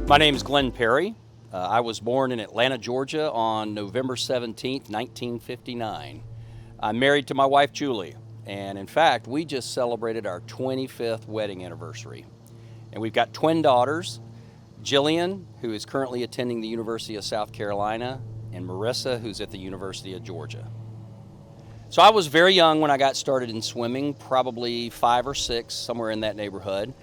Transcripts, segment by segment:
My name is Glynn Perry. I was born in Atlanta, Georgia on November 17th, 1959. I'm married to my wife, Julie, and in fact, we just celebrated our 25th wedding anniversary. And we've got twin daughters, Jillian, who is currently attending the University of South Carolina, and Marissa, who's at the University of Georgia. So I was very young when I got started in swimming, probably 5 or 6, somewhere in that neighborhood.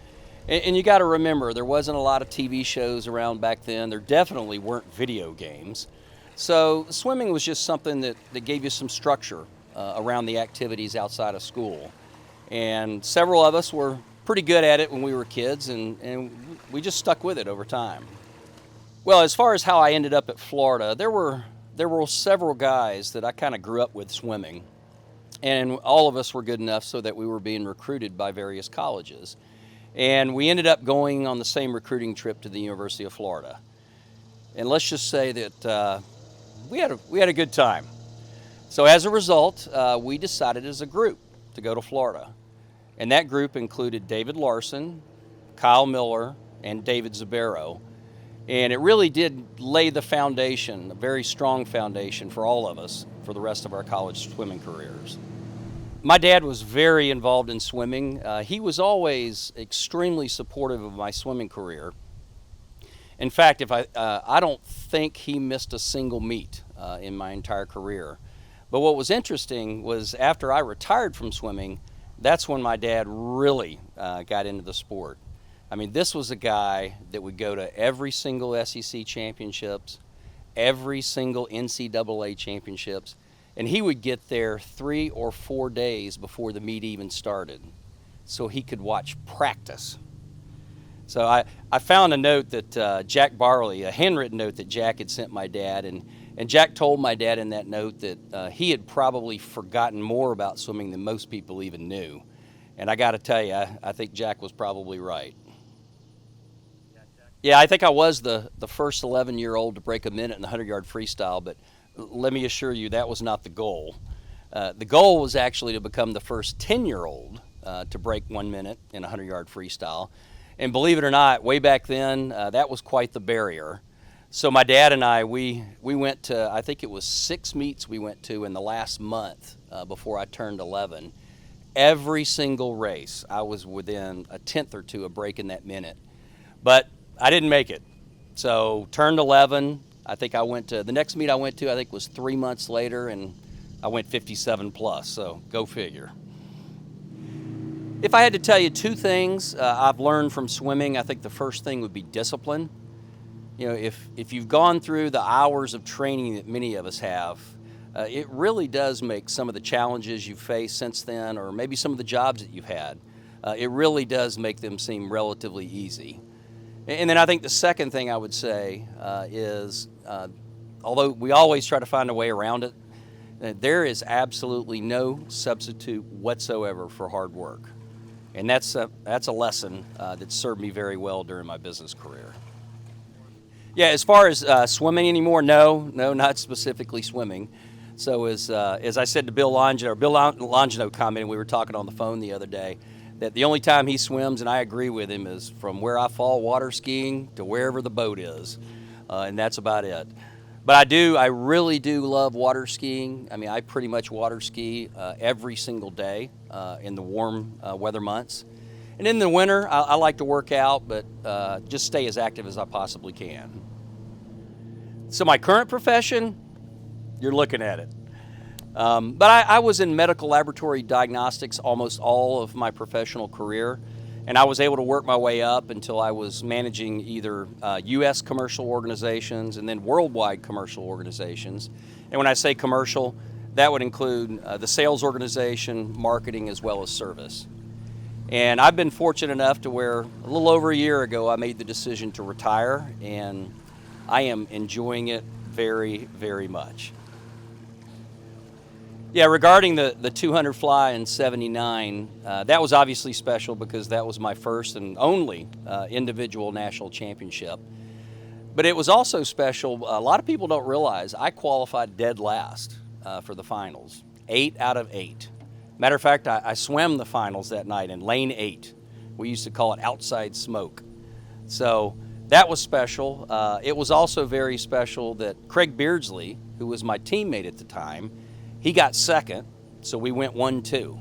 And you got to remember, there wasn't a lot of TV shows around back then. There definitely weren't video games. So swimming was just something that gave you some structure around the activities outside of school. And several of us were pretty good at it when we were kids, and we just stuck with it over time. Well, as far as how I ended up at Florida, there were several guys that I kind of grew up with swimming. And all of us were good enough so that we were being recruited by various colleges. And we ended up going on the same recruiting trip to the University of Florida. And let's just say that we had a good time. So as a result, we decided as a group to go to Florida. And that group included David Larson, Kyle Miller, and David Zabero. And it really did lay the foundation, a very strong foundation for all of us for the rest of our college swimming careers. My dad was very involved in swimming. He was always extremely supportive of my swimming career. In fact, I don't think he missed a single meet in my entire career. But what was interesting was after I retired from swimming, that's when my dad really got into the sport. I mean, this was a guy that would go to every single SEC championships, every single NCAA championships, and he would get there 3 or 4 days before the meet even started so he could watch practice. So I found a note that Jack Barley, a handwritten note that Jack had sent my dad, and Jack told my dad in that note that he had probably forgotten more about swimming than most people even knew. And I got to tell you, I think Jack was probably right. Yeah, I think I was the first 11-year-old to break a minute in the 100-yard freestyle, but let me assure you that was not the goal. The goal was actually to become the first 10-year-old to break 1 minute in a 100-yard freestyle. And believe it or not, way back then, that was quite the barrier. So my dad and I, we went to, I think it was 6 meets we went to in the last month before I turned 11. Every single race, I was within a tenth or two of breaking that minute. But I didn't make it. So turned 11. I think I went to, the next meet I went to, I think was 3 months later, and I went 57 plus, so go figure. If I had to tell you 2 things I've learned from swimming, I think the first thing would be discipline. You know, if you've gone through the hours of training that many of us have, it really does make some of the challenges you've faced since then, or maybe some of the jobs that you've had, it really does make them seem relatively easy. And then I think the second thing I would say is, although we always try to find a way around it, there is absolutely no substitute whatsoever for hard work. And that's a lesson that served me very well during my business career. Yeah, as far as swimming anymore, no, not specifically swimming. So as I said to Bill Longino commented, we were talking on the phone the other day, that the only time he swims, and I agree with him, is from where I fall water skiing to wherever the boat is, and that's about it. But I really do love water skiing. I mean, I pretty much water ski every single day in the warm weather months. And in the winter, I like to work out, but just stay as active as I possibly can. So my current profession, you're looking at it. But I was in medical laboratory diagnostics almost all of my professional career, and I was able to work my way up until I was managing either U.S. commercial organizations and then worldwide commercial organizations. And when I say commercial, that would include the sales organization, marketing, as well as service. And I've been fortunate enough to where a little over a year ago I made the decision to retire, and I am enjoying it very, very much. Yeah, regarding the 200 fly in '79, that was obviously special because that was my first and only individual national championship. But it was also special, a lot of people don't realize, I qualified dead last for the finals, 8 out of 8. Matter of fact, I swam the finals that night in lane 8. We used to call it outside smoke. So That was special. It was also very special that Craig Beardsley, who was my teammate at the time, he got second, so we went 1-2.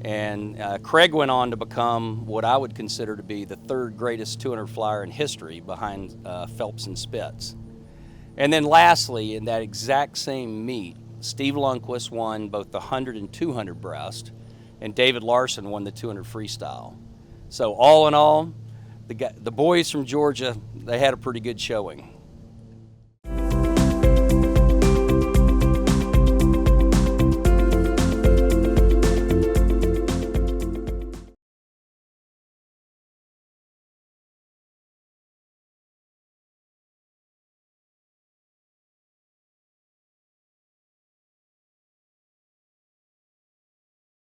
And Craig went on to become what I would consider to be the third greatest 200 flyer in history behind Phelps and Spitz. And then lastly, in that exact same meet, Steve Lundquist won both the 100 and 200 breast, and David Larson won the 200 freestyle. So all in all, the boys from Georgia, they had a pretty good showing.